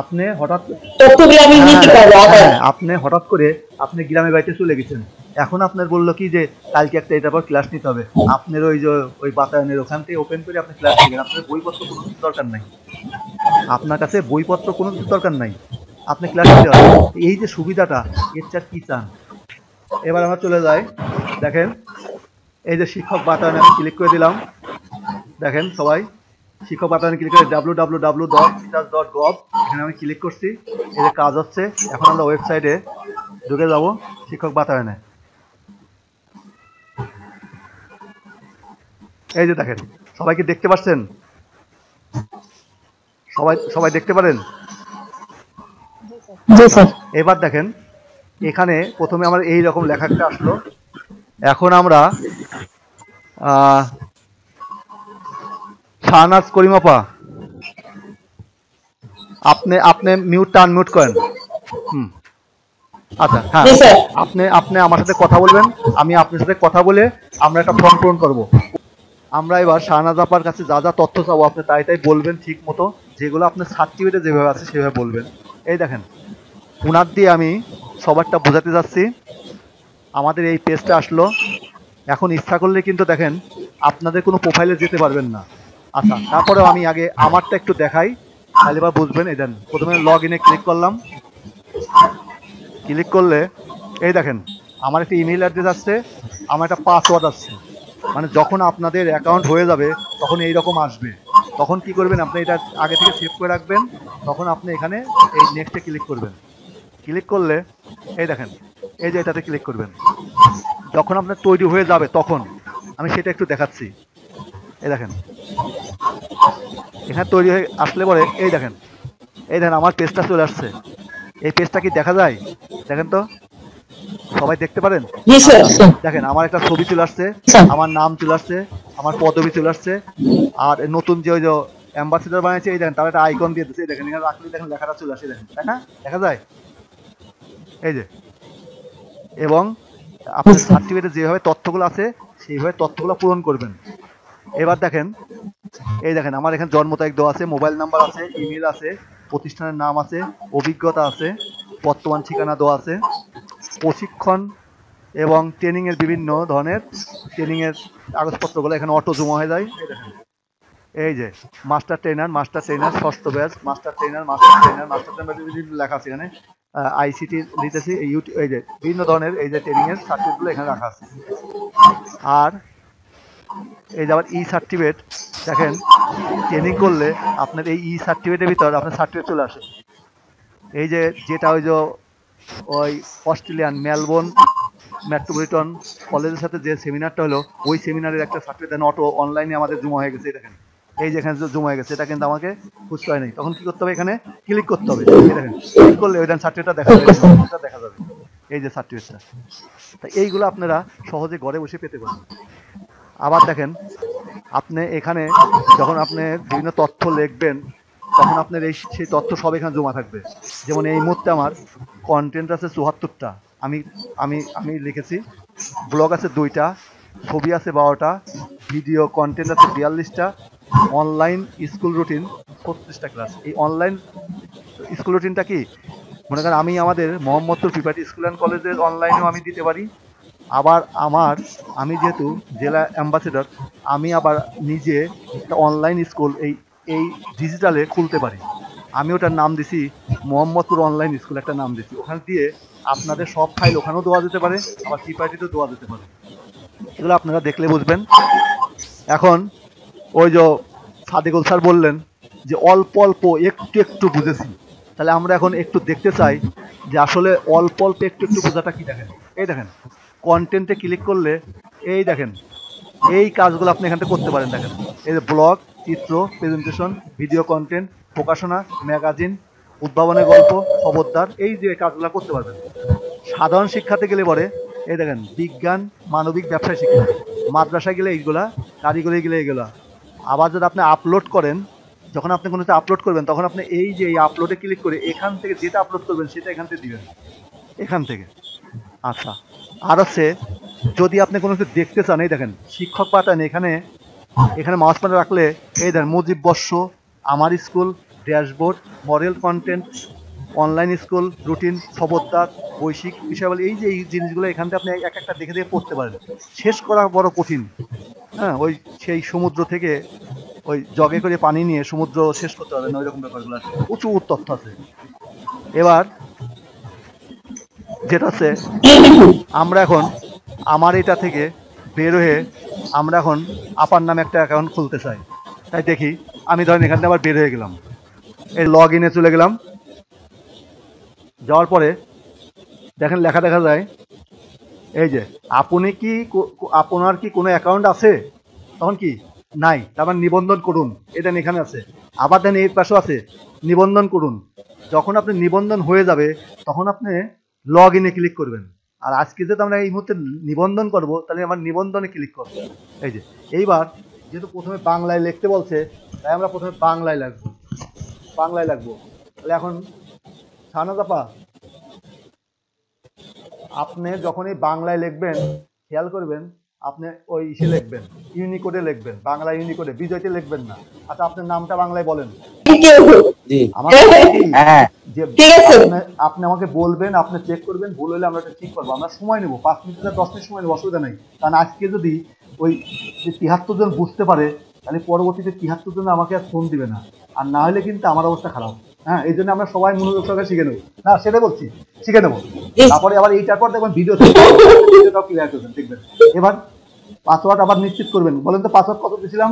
আপনি হঠাৎ তথ্যগুলো আমি নিতে পারবো। আপনি হঠাৎ করে আপনি গ্রামে বাড়িতে চলে গেছেন, এখন আপনার বললো কি যে কালকে একটা এটার পর ক্লাস নিতে হবে, আপনার ওই যে ওই বাতায়নের ওখান থেকে ওপেন করে আপনি ক্লাস নেবেন। আপনার বইপত্র কোনো কিছু দরকার নাই, আপনার কাছে বইপত্র কোনো কিছু দরকার নাই, আপনি ক্লাস নিতে হবে। এই যে সুবিধাটা, এর চার কি চান? এবার আমরা চলে যাই, দেখেন এই যে শিক্ষক বাতায়নে আমি ক্লিক করে দিলাম। দেখেন সবাই শিক্ষক বাতায়নে ক্লিক করে www.teachers.gov এখানে আমি ক্লিক করছি। এই যে কাজ হচ্ছে, এখন আমরা ওয়েবসাইটে ঢুকে যাব শিক্ষক বাতায়নে। এই যে দেখেন সবাইকে দেখতে পাচ্ছেন, সবাই দেখতে পারেন? এবার দেখেন এখানে প্রথমে আমার এই রকম লেখাটা আসলো। এখন আমরা শাহনাজ করিমাপা, আপনি আপনি মিউটটা আনমিউট করেন। আচ্ছা, হ্যাঁ, জি স্যার। আপনি আপনি আমার সাথে কথা বলবেন, আমি আপনার সাথে কথা বলে আমরা একটা ফর্ম পূরণ করব। আমরা এবার শাহনাজ আপার কাছে যা যা তথ্য চাবো আপনি তাই তাই বলবেন ঠিক মতো, যেগুলো আপনার সার্টিফিকেটে যেভাবে আছে সেভাবে বলবেন। এই দেখেন, উনার দিয়ে আমি সবারটা বোঝাতে যাচ্ছি। আমাদের এই পেজটা আসলো, এখন ইচ্ছা করলে কিন্তু দেখেন আপনাদের কোনো প্রোফাইলে যেতে পারবেন না। আচ্ছা, তারপরেও আমি আগে আমারটা একটু দেখাই, তাহলে এবার বুঝবেন। এই দেন, প্রথমে লগ ইনে ক্লিক করলাম। ক্লিক করলে এই দেখেন আমার একটা ইমেল অ্যাড্রেস আসছে, আমার একটা পাসওয়ার্ড আসছে। মানে যখন আপনাদের অ্যাকাউন্ট হয়ে যাবে তখন এই রকম আসবে। তখন কি করবেন, আপনি এটা আগে থেকে সেভ করে রাখবেন। তখন আপনি এখানে এই নেক্সটে ক্লিক করবেন। ক্লিক করলে এই দেখেন, এই যে এটাতে ক্লিক করবেন। যখন আপনার তৈরি হয়ে যাবে তখন আমি সেটা একটু দেখাচ্ছি। এই দেখেন, এখানে তৈরি হয়ে আসলে পরে এই দেখেন, এই দেখেন আমার পেজটা চলে আসছে। এই পেজটা কি দেখা যায়? দেখেন তো, সবাই দেখতে পারেন? জি স্যার। দেখেন আমার একটা ছবি চলে আসছে, আমার নাম চলে আসছে, আমার পদবি চলে আসছে। আর নতুন যে ওই যে অ্যাম্বাসেডর বানিয়েছে, এই দেখেন তার একটা আইকন দিয়ে দিচ্ছে। এই দেখেন, এখানে রাখলে দেখেন লেখাটা চলে আসে, দেখেন, তাই না? দেখা যায় এই যে। এবং আপনার সার্টিফিকেটে যেভাবে তথ্যগুলো আছে সেইভাবে তথ্যগুলো পূরণ করবেন। এবার দেখেন, এই দেখেন আমার এখানে জন্ম তারিখ দেওয়া আছে, মোবাইল নাম্বার আছে, ইমেল আছে, প্রতিষ্ঠানের নাম আছে, অভিজ্ঞতা আছে, বর্তমান ঠিকানা দেওয়া আছে, প্রশিক্ষণ এবং ট্রেনিংয়ের বিভিন্ন ধরনের ট্রেনিংয়ের কাগজপত্রগুলো এখানে অটো জমা হয়ে যায়। এই দেখেন, এই যে মাস্টার ট্রেনার ষষ্ঠ ব্যাচ, মাস্টার ট্রেনার বিভিন্ন লেখা আছে এখানে। আইসিটি লিটারেসি, ইউটিউব, এই যে বিভিন্ন ধরনের এই যে ট্রেনিংয়ের সার্টিফিকেটগুলো এখানে রাখা আছে। আর এই যে আবার ই সার্টিফিকেট, দেখেন ট্রেনিং করলে আপনার এই ই সার্টিফিকেটের ভিতর আপনার সার্টিফিকেট চলে আসে। এই যে যেটা ওই যে ওই অস্ট্রেলিয়ান মেলবোর্ন মেট্রোপলিটন কলেজের সাথে যে সেমিনারটা হলো, ওই সেমিনারের একটা সার্টিফিকেট অটো অনলাইনে আমাদের জমা হয়ে গেছে। দেখেন এই যে এখানে জমা হয়ে গেছে, এটা কিন্তু আমাকে খুঁজতে হয় নাই। তখন কি করতে হবে, এখানে ক্লিক করতে হবে। এই দেখেন, ক্লিক করলে ওই সার্টিফিকেটটা দেখা যাবে, দেখা যাবে এই যে সার্টিফিকেটটা। তাই এইগুলো আপনারা সহজে ঘরে বসে পেতে পারেন। আবার দেখেন, আপনি এখানে যখন আপনি বিভিন্ন তথ্য লিখবেন তখন আপনার সেই তথ্য সব এখানে জমা থাকবে। যেমন এই মুহূর্তে আমার কন্টেন্ট আছে ৭৪টা, আমি আমি আমি লিখেছি। ব্লগ আছে 2টা, ছবি আছে 12টা, ভিডিও কন্টেন্ট আছে 42টা, অনলাইন স্কুল রুটিন 36টা ক্লাস। এই অনলাইন স্কুল রুটিনটা কি, মনে করেন আমি আমাদের মোহাম্মদপুর প্রিপারেটরি স্কুল অ্যান্ড কলেজের অনলাইনেও আমি দিতে পারি। আবার আমি যেহেতু জেলা অ্যাম্বাসেডর, আমি আবার নিজে একটা অনলাইন স্কুল এই ডিজিটালে খুলতে পারি। আমি ওটার নাম দিছি মোহাম্মদপুর অনলাইন স্কুল, একটা নাম দিছি। ওখানে দিয়ে আপনাদের সব ফাইল ওখানেও দেওয়া যেতে পারে, আবার প্রিপারেটরিতেও দেওয়া যেতে পারে। এগুলো আপনারা দেখলে বুঝবেন। এখন ওই যে সাদেকুল স্যার বললেন যে অল্প অল্প একটু একটু বুঝেছি, তাহলে আমরা এখন একটু দেখতে চাই যে আসলে অল্প অল্প একটু একটু বোঝাটা কি। দেখেন, এই দেখেন কন্টেন্টে ক্লিক করলে এই দেখেন এই কাজগুলো আপনি এখান থেকে করতে পারেন। দেখেন এই যে ব্লগ, চিত্র, প্রেজেন্টেশন, ভিডিও কন্টেন্ট, প্রকাশনা, ম্যাগাজিন, উদ্ভাবনের গল্প, খবরদার, এই যে কাজগুলো করতে পারবেন। সাধারণ শিক্ষাতে গেলে পরে এই দেখেন বিজ্ঞান, মানবিক, ব্যবসায় শিক্ষা, মাদ্রাসায় গেলে এইগুলা, কারিগরি গেলে এইগুলা। আবার যদি আপনি আপলোড করেন, যখন আপনি কোনো কিছু আপলোড করবেন তখন আপনি এই যে এই আপলোডে ক্লিক করে এখান থেকে যেটা আপলোড করবেন সেটা এখান থেকে দিবেন, এখান থেকে। আচ্ছা, আর হচ্ছে যদি আপনি কোনো কিছু দেখতে চান, এই দেখেন শিক্ষক পাঠান, এখানে মাউস পয়েন্টার রাখলে এই দেখেন মুজিব বর্ষ, আমার school, dashboard, model content, online school routine, খবরদার, বৈশ্বিক বিষয়াবলী, এই যে এই জিনিসগুলো এখান থেকে আপনি এক একটা দেখে দেখে পড়তে পারেন। শেষ করা বড় কঠিন। হ্যাঁ, ওই সেই সমুদ্র থেকে ওই জগে করে পানি নিয়ে সমুদ্র শেষ করতে হবে না, ওই রকম ব্যাপারগুলো আছে, প্রচুর তথ্য আছে। এবার যেটা হচ্ছে, আমরা এখন আমার এটা থেকে বের হয়ে আমরা এখন আপার নামে একটা অ্যাকাউন্ট খুলতে চাই। তাই দেখি, আমি ধরেন এখান থেকে আবার বের হয়ে গেলাম, এই লগ ইনে চলে গেলাম। যাওয়ার পরে দেখেন লেখা দেখা যায় এই যে আপনার কি কোনো অ্যাকাউন্ট আছে, তখন কি নাই, তারপর নিবন্ধন করুন, এটা এখানে আছে। আবার দেন এর পাশেও আছে নিবন্ধন করুন। যখন আপনি নিবন্ধন হয়ে যাবে তখন আপনি লগ ইনে ক্লিক করবেন। আর আজকে যেহেতু আমরা এই মুহূর্তে নিবন্ধন করব, তাহলে আমার নিবন্ধনে ক্লিক করব। এই যে এইবার যেহেতু প্রথমে বাংলায় লিখতে বলছে, তাই আমরা প্রথমে বাংলায় লাগবো। তাহলে এখন শাহনাজ আপা, আপনি যখনই বাংলায় লিখবেন খেয়াল করবেন আপনি ওই ইসে লিখবেন, ইউনিকোডে লিখবেন, বাংলা ইউনিকোডে, বিজয়তে লিখবেন না। আচ্ছা, আপনার নামটা বাংলায় বলেন। আমাকে আপনি আমাকে বলবেন, আপনি চেক করবেন, ভুল হলে আমরা ঠিক করবো। আমরা সময় নেবো 5 মিনিট 10 মিনিট সময় নেবো, অসুবিধা নেই। কারণ আজকে যদি ওই 73 জন বুঝতে পারে তাহলে পরবর্তীতে 73 জন আমাকে আর ফোন দিবে না, আর না হলে কিন্তু আমার অবস্থা খারাপ। হ্যাঁ, এই জন্য আমরা সবাই মনোযোগ সহকারে শিখে নেবো। না, সেটা বলছি, শিখে নেবো। তারপরে আবার এইটার পর দেখবেন ভিডিওটাও ক্লিয়ার করবেন, দেখবেন। এবার পাসওয়ার্ড আবার নিশ্চিত করবেন। বলেন তো পাসওয়ার্ড কত দিয়েছিলাম?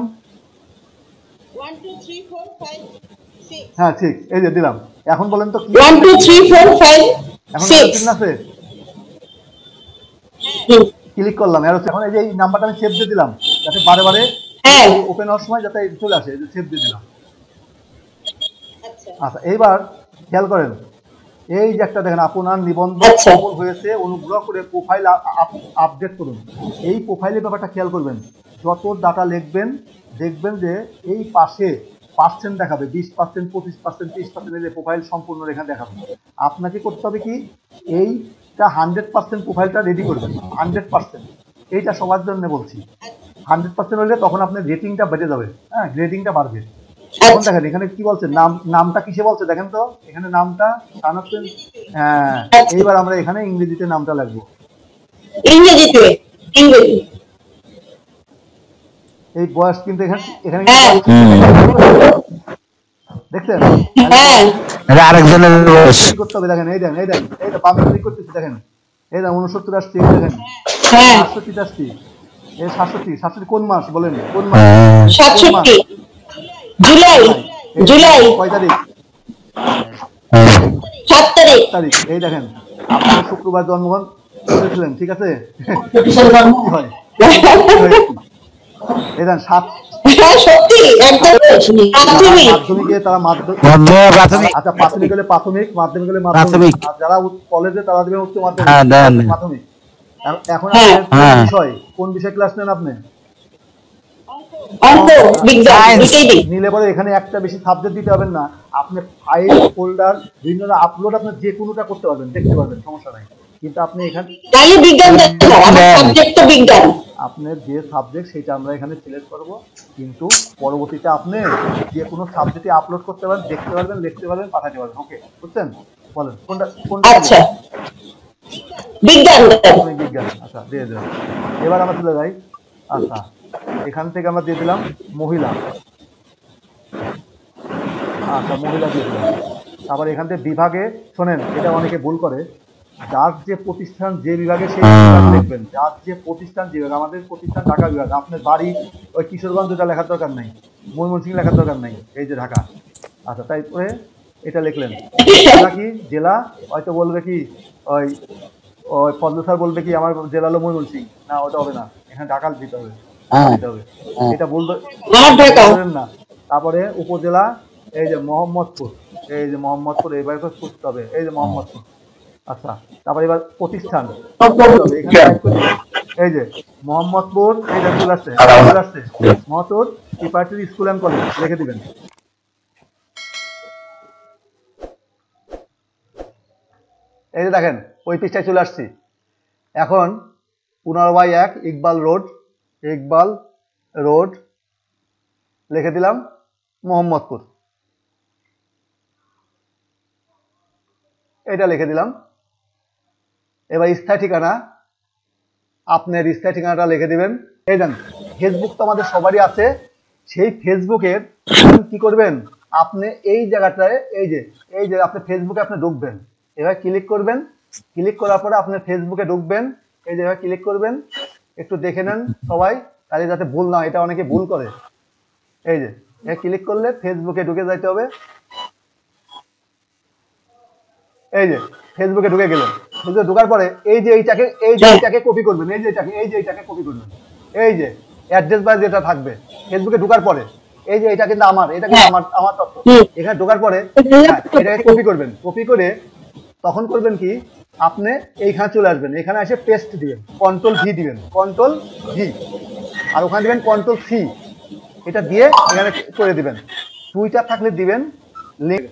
1 2 3 4 5 6। হ্যাঁ, ঠিক, এই যে দিলাম। এখন বলেন তো 1 2 3 4 5 6 ঠিক আছে? ক্লিক করলাম, এখন এই যে এই নাম্বারটা আমি সেভ দিয়ে দিলাম যাতে বারে বারে ওপেন হওয়ার সময় যাতে চলে আসে, এই যে সেভ দিয়ে দিলাম। আচ্ছা, এইবার খেয়াল করেন, এই যে একটা দেখেন আপনার নিবন্ধন সফল হয়েছে, অনুগ্রহ করে প্রোফাইল আপডেট করুন। এই প্রোফাইলের ব্যাপারটা খেয়াল করবেন। যত ডাটা লিখবেন দেখবেন যে এই পাশে পার্সেন্ট দেখাবে, 20%, 25%, 30%, এই প্রোফাইল সম্পূর্ণ রেখা দেখাবে। আপনাকে করতে হবে কি, এইটা 100% প্রোফাইলটা রেডি করবেন, 100%। এইটা সবার জন্য বলছি। 100% হলে তখন আপনার রেটিংটা বেড়ে যাবে, হ্যাঁ, গ্রেডিংটা বাড়বে। এখন দেখেন এখানে কি বলছে, নামটা কিসে বলছে দেখেন তো, এখানে নামটা শাহনাজ। হ্যাঁ, এইবার আমরা এখানে ইংরেজিতে নামটা লাগবো, ইংরেজি। এই বয়স কিন্তু এখানে দেখছেন আরেকজনের বয়স করতে হবে। দেখেন এই দেখেন, এই তো বামে ক্লিক করতেছি, দেখেন এই দেখেন 69 আসছে, দেখেন 67 আসছে, এই 67 কোন মাস বলেন, কোন মাস? 67 জুলাই কয় তারিখ? 7 তারিখ। এই দেখেন আপনার শুক্রবার জন্মগ্রহণ করেছিলেন, ঠিক আছে? কি হয় এই দেন 7 সত্যি একদম মাধ্যমিকে তারা আচ্ছা, প্রাথমিক হলে প্রাথমিক, মাধ্যমিক হলে মাধ্যমিক, আর যারা কলেজে তারা দেবেন উচ্চ মাধ্যমিক। এখন বিষয়, কোন বিষয় ক্লাস নেন আপনি? নিলে পরে এখানে একটা বেশি সাবজেক্ট দিতে হবে না, আপনি ফাইল ফোল্ডার বিভিন্ন আপলোড আপনি যে কোনোটা করতে পারবেন, দেখতে পারবেন, সমস্যা নাই। কিন্তু আপনি এখানে আপনার যে সাবজেক্ট সেটা আমরা এখানে সিলেক্ট করব, কিন্তু পরবর্তীতে আপনি যে কোনো সাবজেক্টে আপলোড করতে পারবেন, দেখতে পারবেন, লিখতে পারবেন, পাঠাতে পারবেন। ওকে, বুঝছেন? বলেন কোনটা? আচ্ছা, বিজ্ঞান। আচ্ছা, দিয়ে দেন। এবার আমরা চলে যাই। আচ্ছা, এখান থেকে আমরা দিয়ে দিলাম মহিলা। আচ্ছা, মহিলা দিয়ে দিলাম। তারপর এখান থেকে বিভাগে, শোনেন এটা অনেকে ভুল করে, যার যে প্রতিষ্ঠান যে বিভাগে সেই বিভাগ লিখবেন, যার যে প্রতিষ্ঠান যে বিভাগ। আমাদের প্রতিষ্ঠান ঢাকা বিভাগ, আপনার বাড়ি ওই কিশোরগঞ্জ, এটা লেখার দরকার নাই, ময়মনসিংহ লেখার দরকার নাই, এই যে ঢাকা। আচ্ছা, তারপরে এটা লিখলেন। জেলা কি? জেলা হয়তো বলবে কি ওই ফজল স্যার বলবে কি আমার জেলা হলো ময়মনসিংহ, না ওটা হবে না, এখানে ঢাকা দিতে হবে, এটা বলবে না। তারপরে উপজেলা, এই যে মোহাম্মদপুর, এই যে মোহাম্মদপুর, এইবার করতে হবে, এই যে মোহাম্মদপুর। আচ্ছা, তারপর এবার প্রতিষ্ঠান, এই যে মোহাম্মদপুর, এই যে চলে আসছে Mohammadpur preparatory school and college লিখে দিবেন। এই যে দেখেন ওই পৃষ্ঠায় চলে আসছি। এখন 15/1 ইকবাল রোড লিখে দিলাম মোহাম্মদপুর, এটা লিখে দিলাম। এবার স্থায়ী ঠিকানা, আপনার স্থায়ী ঠিকানাটা লিখে দিবেন। এই দেন, ফেসবুক তো আমাদের সবারই আছে, সেই ফেসবুকের কি করবেন আপনি, এই জায়গাটায় এই যে আপনি ফেসবুকে আপনি ঢুকবেন, এবার ক্লিক করবেন, ক্লিক করার পরে আপনার ফেসবুকে ঢুকবেন, এই যে এবার ক্লিক করবেন, একটু দেখে নেন সবাই, তাহলে যাতে ভুল না, এটা অনেকে ভুল করে। এই যে ক্লিক করলে ফেসবুকে ঢুকে যাইতে হবে, এই যে ফেসবুকে ঢুকে গেলেন। ফেসবুকে ঢোকার পরে এই যে এইটাকে কপি করবেন, এই যে এইটাকে কপি করবেন, এই যে অ্যাড্রেস বার যেটা থাকবে ফেসবুকে ঢোকার পরে, এই যে এটা কিন্তু আমার, এটা কিন্তু আমার তথ্য। এখানে ঢোকার পরে এটাকে কপি করবেন, কপি করে তখন করবেন কি, আপনি এইখানে চলে আসবেন, এখানে এসে পেস্ট দিবেন, কন্ট্রোল ভি দিবেন, কন্ট্রোল ভি, আর ওখানে দিবেন কন্ট্রোল সি, এটা দিয়ে এখানে করে দিবেন। টুইটার থাকলে দিবেন লিংক।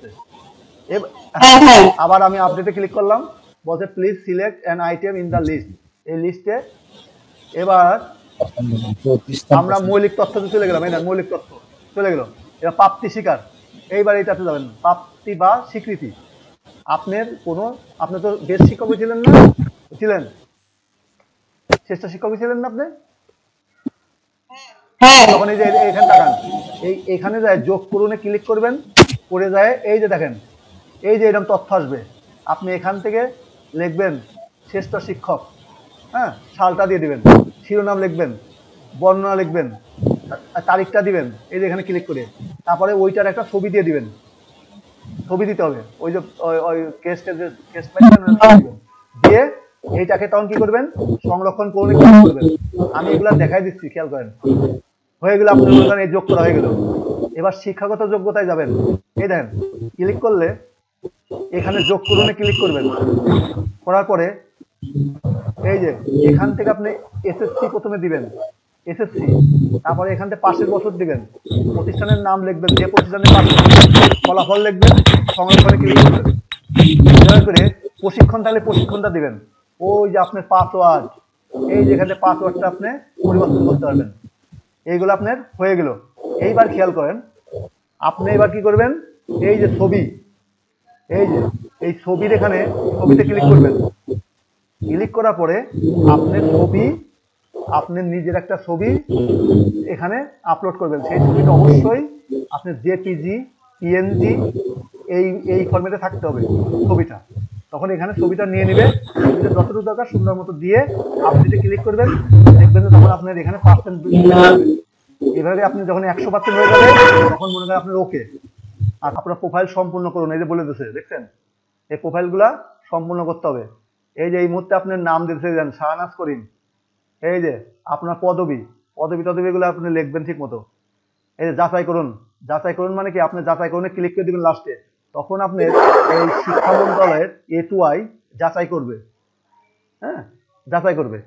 আবার আমি আপডেটে ক্লিক করলাম, বলছে please select an item in the list. এই লিস্টে এবার আমরা মৌলিক তথ্যতে চলে গেলাম। এই না মৌলিক তথ্য চলে গেল। এবার প্রাপ্তি স্বীকার, এইবার এইটাতে যাবেন, প্রাপ্তি বা স্বীকৃতি। আপনি তো বেশ শিক্ষকই ছিলেন না, ছিলেন শ্রেষ্ঠ শিক্ষকই ছিলেন না আপনি? তখন এই যে এখানে তাকান, এইখানে যায় যোগ করুনে ক্লিক করবেন, করে যায় এই যে দেখেন এই যে এরকম তথ্য আসবে। আপনি এখান থেকে লিখবেন শ্রেষ্ঠ শিক্ষক, হ্যাঁ, সালটা দিয়ে দিবেন, শিরোনাম লিখবেন, বর্ণনা লিখবেন, তারিখটা দিবেন, এই যে এখানে ক্লিক করে, তারপরে ওইটার একটা ছবি দিয়ে দিবেন। ছবি দিতে হবে, ওই যে ওই কেসটা দিয়ে এইটাকে তখন কি করবেন, সংরক্ষণ করে ক্লিক করবেন। আমি এগুলা দেখাই দিচ্ছি, খেয়াল করেন। হয়ে গেল আপনার এই যোগ করা হয়ে গেল। এবার শিক্ষাগত যোগ্যতায় যাবেন, এই দেখেন ক্লিক করলে এখানে যোগ করুনে ক্লিক করবেন, করার পরে এই যে এখান থেকে আপনি এসএসসি প্রথমে দিবেন, এসএসসি, তারপরে এখান থেকে পাশের বছর দিবেন, প্রতিষ্ঠানের নাম লিখবেন, যে প্রতিষ্ঠানের পাশ ফলাফল লিখবেন, সংরক্ষণে ক্লিক করবেন। করে প্রশিক্ষণ তাহলে প্রশিক্ষণটা দিবেন। ওই যে আপনার পাসওয়ার্ড, এই যেখানে পাসওয়ার্ডটা আপনি পরিবর্তন করতে পারবেন। এইগুলো আপনার হয়ে গেল। এইবার খেয়াল করেন, আপনি এবার কি করবেন, এই যে ছবি, এই যে এই ছবির এখানে ছবিতে ক্লিক করবেন। ক্লিক করার পরে আপনি নিজের একটা ছবি এখানে আপলোড করবেন। সেই ছবিটা অবশ্যই আপনি জেপিজি, পিএনজি এই ফরম্যাটে থাকতে হবে ছবিটা। তখন এখানে ছবিটা নিয়ে নেবে, যতটুকু দরকার সুন্দর মতো দিয়ে আপডেটে ক্লিক করবেন, দেখবেন যে তখন আপনার এখানে পার্সেন্ট। এভাবে আপনি যখন 100% হয়ে যাবে তখন মনে করেন আপনার ওকে। আর আপনার প্রোফাইল সম্পূর্ণ করুন, এই যে বলে দিচ্ছে দেখছেন, এই প্রোফাইলগুলা সম্পূর্ণ করতে হবে। এই যে এই মুহূর্তে আপনার নাম দিতে দেন শাহনাজ করিম, এই যে আপনার পদবি টদবিগুলো আপনি লিখবেন ঠিক মতো। এই যে যাচাই করুন মানে কি, আপনি যাচাই করুন ক্লিক করে দিবেন লাস্টে, তখন আপনি এই শিক্ষা মন্ত্রণালয়ের A2I যাচাই করবে, হ্যাঁ, যাচাই করবে।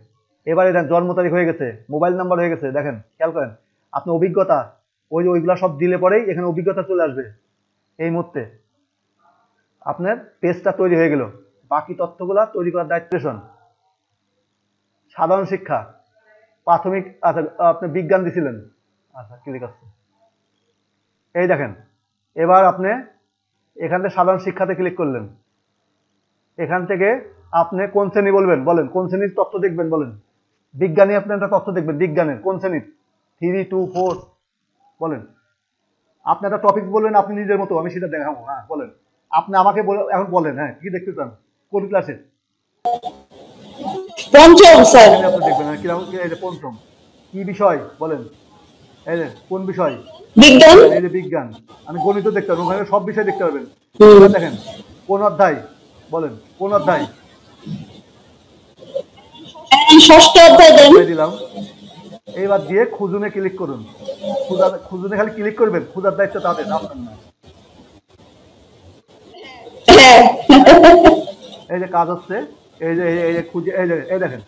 এবারে দেখেন জন্ম তারিখ হয়ে গেছে, মোবাইল নাম্বার হয়ে গেছে, দেখেন খেয়াল করেন। আপনি অভিজ্ঞতা ওইগুলা সব দিলে পরেই এখানে অভিজ্ঞতা চলে আসবে। এই মুহূর্তে আপনার পেজটা তৈরি হয়ে গেল। বাকি তথ্যগুলা তৈরি করার দায়িত্ব। সাধারণ শিক্ষা প্রাথমিক, আচ্ছা আপনি বিজ্ঞান দিছিলেন, আচ্ছা ক্লিক আছে। এই দেখেন এবার আপনি এখান থেকে সাধারণ শিক্ষাতে ক্লিক করলেন। এখান থেকে আপনি কোন শ্রেণী বলেন কোন শ্রেণীর তথ্য দেখবেন, বলেন বিজ্ঞানী আপনি একটা তথ্য দেখবেন, বিজ্ঞানের কোন শ্রেণীর 3, 2, 4 বলেন। আপনি একটা টপিক বলবেন আপনি নিজের মতো, আমি সেটা দেখাবো। হ্যাঁ বলেন, আপনি আমাকে এখন বলেন, হ্যাঁ কি দেখতে চান, কোন ক্লাসে? পঞ্চম স্যার। আপনি দেখবেন কিরকম, এই যে পঞ্চম, কি বিষয় বলেন, এই যে কোন বিষয়? বিজ্ঞান। এই যে বিজ্ঞান। আমি গণিত দেখতে পারবেন, ওখানে সব বিষয় দেখতে পারবেন। দেখেন কোন অধ্যায় বলেন, কোন অধ্যায়? ষষ্ঠ অধ্যায় দিলাম। এইবার দিয়ে খুঁজুনে ক্লিক করুন। খুঁজুনে খালি ক্লিক করবেন, খোঁজার দায়িত্ব তাদের, আপনার না। এই যে কাজ হচ্ছে, এই যে খুঁজে, এই দেখেন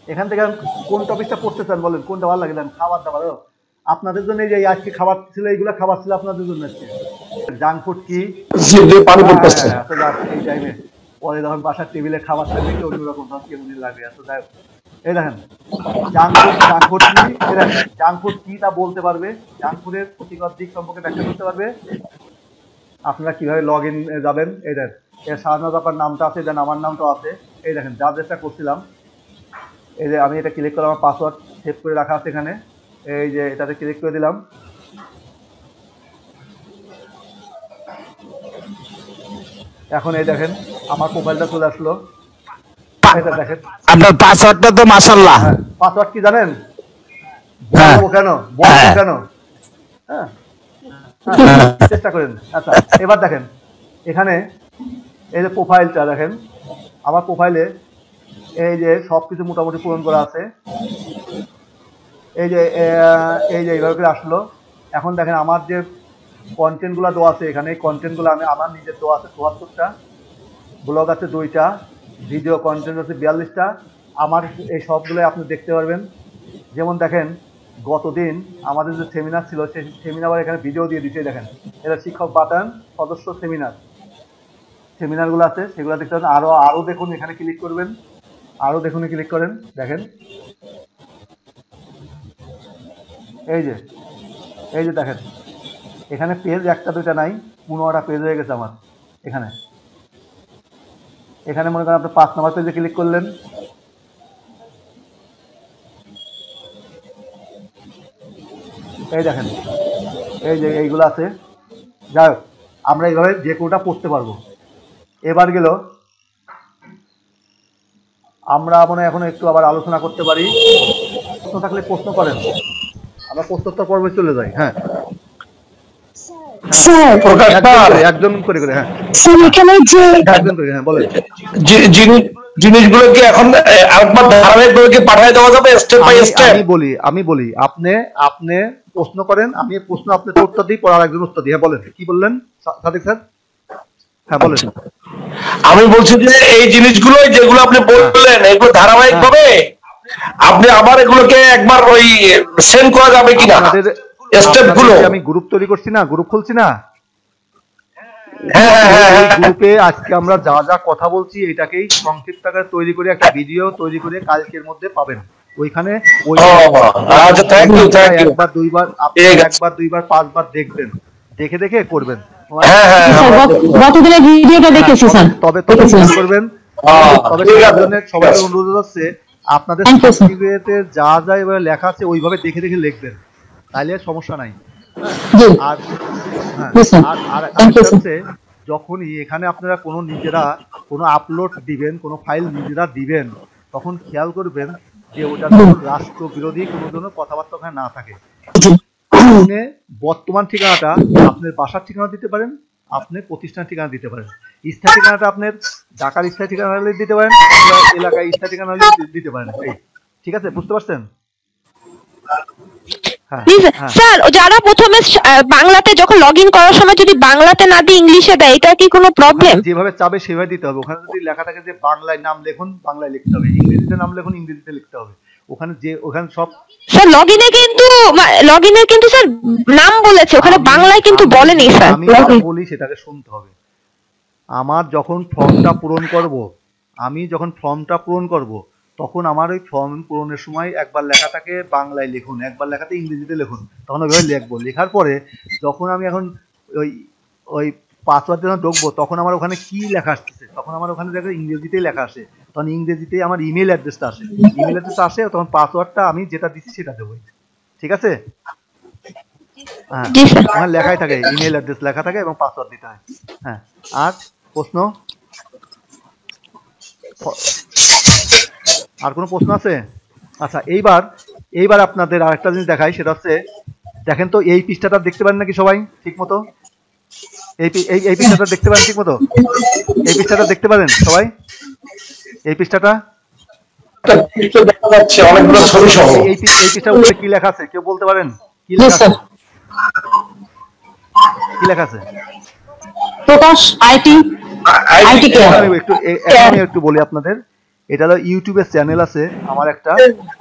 এখান থেকে কোন টপিকটা পড়তে চান বলেন, কোনটা ভালো লাগে দেন। খাবার দাবার আপনাদের জন্য, এই যে আজকে খাবার ছিল, এইগুলা খাবার ছিল আপনাদের জন্য। জাঙ্ক ফুড কি এই টাইমে পরে যখন বাসার টেবিলে খাবার থাকবে অন্যরকম কেমন লাগে। যাই হোক, এই দেখেন জাঙ্ক ফুড কি তা বলতে পারবে, জাঙ্ক ফুডের ক্ষতিকর দিক সম্পর্কে ব্যাখ্যা করতে পারবে। আপনারা কিভাবে লগ ইন যাবেন, এই দেখেন এর শাহনাজ আপার নামটা আছে, দেন আমার নামটাও আছে। এই দেখেন যা যেটা করছিলাম, এই যে আমি এটা ক্লিক করলাম, আমার পাসওয়ার্ড সেভ করে রাখা আছে এখানে, এই যে এটাতে ক্লিক করে দিলাম। এখন এই দেখেন আমার প্রোফাইলটা চলে আসলো। এটা দেখেন আপনার পাসওয়ার্ডটা তো মাশাআল্লাহ। পাসওয়ার্ড কি জানেন? বলবো কেন, বলবো কেন, হ্যাঁ চেষ্টা করেন। আচ্ছা এবার দেখেন এখানে এই যে প্রোফাইলটা দেখেন, আমার প্রোফাইলে এই যে সবকিছু মোটামুটি পূরণ করা আছে। এই যে এইভাবে করে আসলো। এখন দেখেন আমার যে কন্টেন্টগুলো দেওয়া আছে এখানে, এই কন্টেন্টগুলো আমার নিজের দেওয়া আছে ৭৪টা, ব্লগ আছে 2টা, ভিডিও কন্টেন্ট আছে 42টা। আমার এই সবগুলো আপনি দেখতে পারবেন। যেমন দেখেন গতদিন আমাদের যে সেমিনার ছিল সেই সেমিনার এখানে ভিডিও দিয়ে দিচ্ছে, দেখেন এটা শিক্ষক বাতায়ন সদস্য সেমিনারগুলো আছে, সেগুলো দেখতে পাবেন। আরও দেখুন, এখানে ক্লিক করবেন, আরও দেখুন, ক্লিক করেন, দেখেন এই যে দেখেন এখানে পেজ একটা দুইটা নাই, 15টা পেজ হয়ে গেছে আমার। এখানে মনে করেন আপনি 5 নম্বর পেজে ক্লিক করলেন, এই দেখেন এই যে এইগুলো আছে। যাই হোক, আমরা এইভাবে যে কোনোটা পড়তে পারবো। এবার গেল আমরা মনে এখন একটু আবার আলোচনা করতে পারি। প্রশ্ন থাকলে প্রশ্ন করেন, আমরা প্রশ্নোত্তর পর্বে চলে যাই। হ্যাঁ স্যার একজন করে হ্যাঁ স্যার এখানে যে একজন করে, হ্যাঁ বলেন। জিনিসগুলো কি এখন আরেকবার ধারাবাহিকভাবে কি পাঠিয়ে দেওয়া যাবে স্টেপ বাই স্টেপ? আমি বলি আপনি প্রশ্ন করেন, আমি প্রশ্ন আপনাকে উত্তর দিই, পর আরেকজন উত্তর দিই। হ্যাঁ বলেন, কি বললেন সাদিক স্যার? হ্যাঁ বলেন। আমি বলছি যে এই জিনিসগুলো যেগুলো আপনি বললেন এগুলো ধারাবাহিকভাবে আপনি আবার এগুলোকে একবার ওই সেন্ড করা যাবে কিনা স্টেপ গুলো? আমি গ্রুপ তৈরি করছি না, গ্রুপ খুলছি না, হ্যাঁ গ্রুপে আজকে আমরা যা যা কথা বলছি এটাকেই সংক্ষিপ্ত আকারে তৈরি করে একটা ভিডিও তৈরি করে কালকের মধ্যে পাবেন। ওইখানে একবার দুইবার 5বার দেখবেন, দেখে দেখে করবেন। গতদিনের ভিডিওটা দেখেছি স্যার, তবে করবেন। তবে সবাই অনুরোধ হচ্ছে আপনাদের সার্টিফিকেটে যা যা এবার লেখা আছে ওইভাবে দেখে দেখে লিখবেন, তাহলে সমস্যা নাই। আর হচ্ছে যখনই এখানে আপনারা নিজেরা কোনো আপলোড দিবেন, কোনো ফাইল নিজেরা দিবেন, তখন খেয়াল করবেন যে ওটা রাষ্ট্র বিরোধী কোনো জন্য কথাবার্তা ওখানে না থাকে। আপনি বর্তমান ঠিকানাটা আপনার বাসার ঠিকানা দিতে পারেন, আপনি প্রতিষ্ঠানের ঠিকানা দিতে পারেন। স্থায়ী ঠিকানাটা আপনার ঢাকার স্থায়ী ঠিকানা হলে দিতে পারেন, এলাকায় স্থায়ী ঠিকানা হলে দিতে পারেন। ঠিক আছে, বুঝতে পারছেন? স্যার, যারা প্রথমে বাংলাতে যখন লগ ইন করার সময় যদি বাংলাতে না দিয়ে ইংলিশে দেয়, এটা কি কোনো প্রবলেম? যেভাবে চাবে সেভাবে দিতে হবে। ওখানে যদি লেখা থাকে যে বাংলায় নাম লিখুন, বাংলায় লিখতে হবে, ইংরেজিতে নাম লিখুন, ইংরেজিতে লিখতে হবে। ওখানে সব স্যার লগ ইনে কিন্তু স্যার নাম বলেছে, ওখানে বাংলায় কিন্তু বলেনি স্যার। আমি বলি সেটাকে শুনতে হবে। আমার যখন ফর্মটা পূরণ করব তখন আমার ওই ফর্ম পূরণের সময় একবার লেখা থাকে বাংলায় লিখুন, একবার লেখাতে ইংরেজিতে লিখুন, তখন ওইভাবে লিখবো। লেখার পরে যখন আমি এখন ওই পাসওয়ার্ড যখন ঢুকবো তখন আমার ওখানে কি লেখা আসতেছে, তখন আমার ওখানে দেখো ইংরেজিতেই লেখা আসে, তখন ইংরেজিতেই আমার ইমেল অ্যাড্রেসটা আসে, তখন পাসওয়ার্ডটা আমি যেটা দিচ্ছি সেটা দেবো। ঠিক আছে? হ্যাঁ, ওখানে লেখাই থাকে, ইমেল অ্যাড্রেস লেখা থাকে এবং পাসওয়ার্ড দিতে হয়। হ্যাঁ, আর প্রশ্ন? আর কোনো প্রশ্ন আছে? আচ্ছা, এইবার আপনাদের আরেকটা জিনিস দেখাই, সেটা হচ্ছে দেখেন তো এই পৃষ্ঠাটা দেখতে পারেন নাকি সবাই ঠিক মতো? এই পৃষ্ঠাটা দেখতে পারেন ঠিক মতো? এই পৃষ্ঠাটা দেখতে পারেন সবাই? এই পৃষ্ঠাটা দেখা যাচ্ছে অনেকগুলো ছবি সহ। এই পৃষ্ঠার উপরে কি লেখা আছে কেউ বলতে পারেন? কি লেখা আছে? প্রকাশ আইটি আমি একটু বলি আপনাদের। এটা হলো ইউটিউবের চ্যানেল আছে আমার একটা,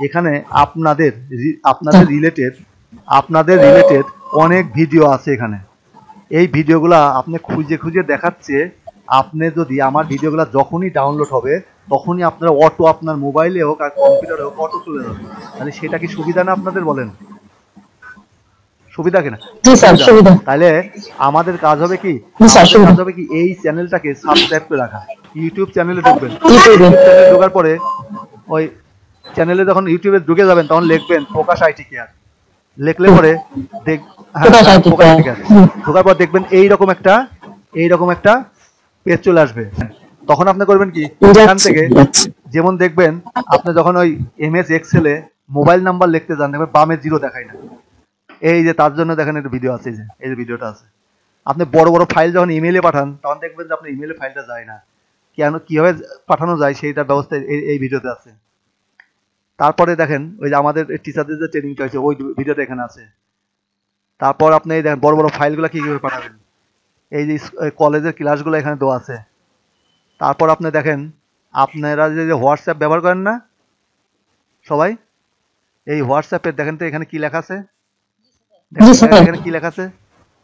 এখানে আপনাদের রিলেটেড অনেক ভিডিও আছে এখানে। এই ভিডিওগুলা আপনি খুঁজে খুঁজে দেখাচ্ছে। আপনি যদি আমার ভিডিওগুলো যখনই ডাউনলোড হবে তখনই আপনার অটো আপনার মোবাইলে হোক আর কম্পিউটারে হোক অটো চলে যাবে। তাহলে সেটা কি সুবিধা না আপনাদের? বলেন সুবিধা কিনা? তাহলে আমাদের কাজ হবে কি এই চ্যানেলটাকে সাবস্ক্রাইব করে রাখা। ইউটিউব চ্যানেলে ঢুকবেন, চ্যানেলে ঢোকার পরে ওই চ্যানেলে যখন ইউটিউবে ঢুকে যাবেন তখন লিখবেন প্রকাশ আইটি কেয়ার। লিখলে পরে ঢোকার পর দেখবেন এইরকম একটা পেজ চলে আসবে। তখন আপনি করবেন কি, এখান থেকে যেমন দেখবেন আপনি যখন ওই এমএস এক্সেলে মোবাইল নাম্বার লিখতে যান দেখবেন বামে 0 দেখায় না। এই যে তার জন্য দেখেন একটা ভিডিও আছে, এই যে ভিডিওটা আছে। আপনি বড় বড় ফাইল যখন ইমেইলে পাঠান তখন দেখবেন যে আপনার ইমেইলে ফাইলটা যায় না, কিভাবে পাঠানো যায় সেইটা ব্যবস্থা এই ভিডিওতে আছে। তারপরে দেখেন ওই যে আমাদের টিচারদের যে ট্রেনিংটা হয়েছে ওই ভিডিওটা এখানে আছে। তারপর আপনি এই দেখেন বড় বড় ফাইলগুলো কিভাবে পাঠাবেন, এই যে কলেজের ক্লাসগুলো এখানে দেওয়া আছে। তারপর আপনি দেখেন আপনারা যে হোয়াটসঅ্যাপ ব্যবহার করেন না সবাই, এই হোয়াটসঅ্যাপে দেখেন তো এখানে কি লেখা আছে, জি স্যার। এখানে কি লেখা আছে,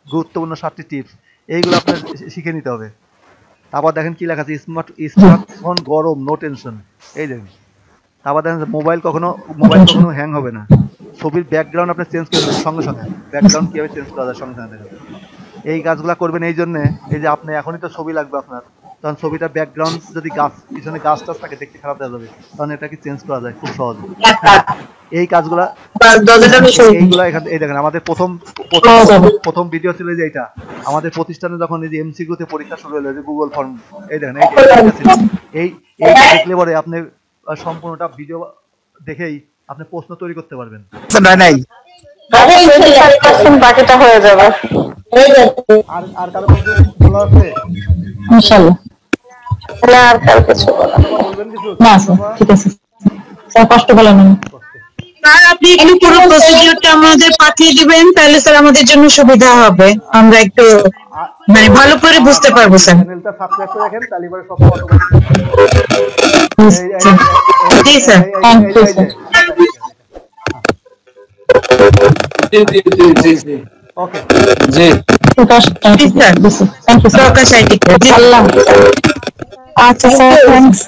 গুরুত্বপূর্ণ 7টি টিপস, এইগুলো আপনার শিখে নিতে হবে। তারপর দেখেন কি লেখা আছে, স্মার্টফোন গরম, নো টেনশন, এই দেখেন। তারপর দেখেন মোবাইল কখনো হ্যাং হবে না, ছবির ব্যাকগ্রাউন্ড আপনি চেঞ্জ করে দেবেন সঙ্গে সঙ্গে, ব্যাকগ্রাউন্ড কিভাবে চেঞ্জ করা যায় সঙ্গে সঙ্গে দেখেন। এই কাজগুলো করবেন এই জন্যে, এই যে আপনি এখনই তো ছবি লাগবে আপনার, তখন ছবিটা ব্যাকগ্রাউন্ড যদি পিছনে গাছ টাছ থাকে দেখতে খারাপ দেখা যাবে, তখন এটাকে চেঞ্জ করা যায় খুব সহজে। এই কাজগুলা এইগুলা এখানে এই দেখেন আমাদের প্রথম ভিডিও ছিল যে এটা আমাদের প্রতিষ্ঠানে যখন এই যে এমসিকিউতে পরীক্ষা শুরু হলো, যে গুগল ফর্ম, এই দেখেন এই দেখলে পরে আপনি সম্পূর্ণটা ভিডিও দেখেই আপনি প্রশ্ন তৈরি করতে পারবেন। বাকিটা হয়ে যাবে। আর কারো বলা আছে? ইনশাআল্লাহ। না আর কার কিছু বলা বলবেন কিছু? না স্যার, ঠিক আছে স্যার, কষ্ট বলেন না। স্যার আপনি একটু পুরো প্রসিডিউরটা আমাদের পাঠিয়ে দিবেন, তাহলে স্যার আমাদের জন্য সুবিধা হবে, আমরা একটু মানে ভালো করে বুঝতে পারবো স্যার। চ্যানেলটা সাবস্ক্রাইব করে রাখেন, তাহলে পরে সব জি sir. Thank you sir. Okay Prakash, thank you sir. Prakash IT. আল্লাহ। আচ্ছা স্যার, থ্যাংকস।